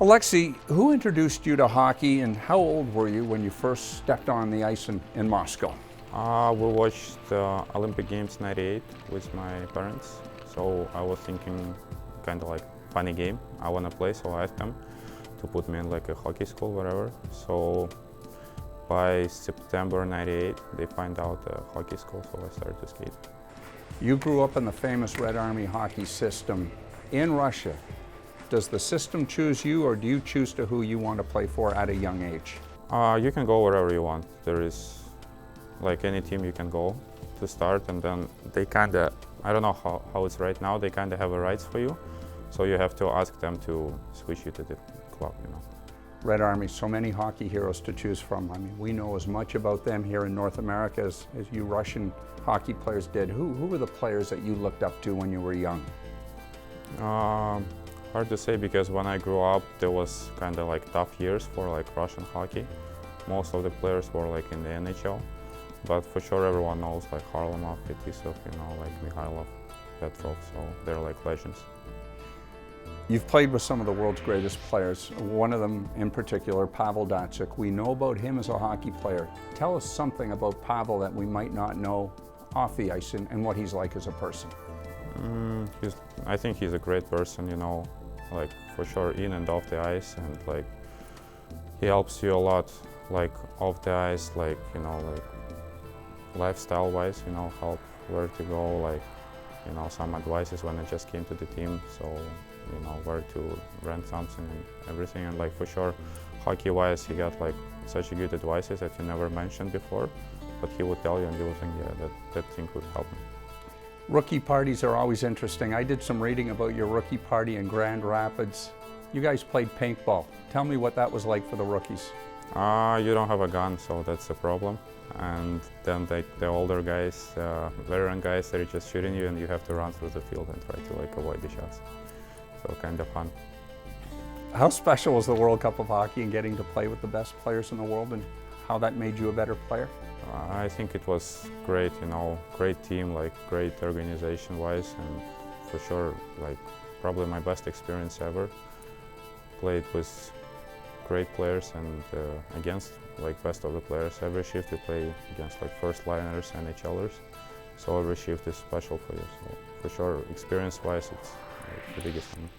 Alexey, who introduced you to hockey and how old were you when you first stepped on the ice in Moscow? We watched the Olympic Games '98 with my parents, so I was thinking kind of like funny game I want to play, so I asked them to put me in like a hockey school, whatever. So by September '98, they find out a hockey school, so I started to skate. You grew up in the famous Red Army hockey system in Russia. Does the system choose you, or do you choose to who you want to play for at a young age? You can go wherever you want. There is like any team you can go to start, and then they kind of, I don't know how it's right now, they kind of have a rights for you. So you have to ask them to switch you to the club, you know. Red Army, so many hockey heroes to choose from. I mean, we know as much about them here in North America as you Russian hockey players did. Who were the players that you looked up to when you were young? Hard to say, because when I grew up, there was kind of like tough years for like Russian hockey. Most of the players were like in the NHL, but for sure everyone knows like Harlamov, Fetisov, you know, like Mikhailov, Petrov, so they're like legends. You've played with some of the world's greatest players, one of them in particular, Pavel Datsyuk. We know about him as a hockey player. Tell us something about Pavel that we might not know off the ice and what he's like as a person. I think he's a great person, you know, like for sure in and off the ice, and like he helps you a lot, like off the ice, like, you know, like lifestyle wise, you know, help where to go, like, you know, some advices when I just came to the team, so, you know, where to rent something and everything. And like for sure hockey wise, he got like such good advices that he never mentioned before, but he would tell you and you would think, yeah, that thing could help me. Rookie parties are always interesting. I did some reading about your rookie party in Grand Rapids. You guys played paintball. Tell me what that was like for the rookies. You don't have a gun, so that's the problem. And then the older guys, veteran guys, they're just shooting you, and you have to run through the field and try to like avoid the shots. So kind of fun. How special was the World Cup of Hockey and getting to play with the best players in the world, and how that made you a better player? I think it was great, you know, great team, like great organization-wise, and for sure, like probably my best experience ever. Played with great players and against like best of the players. Every shift you play against like first liners, NHLers, so every shift is special for you. So for sure, experience-wise, it's like, the biggest thing.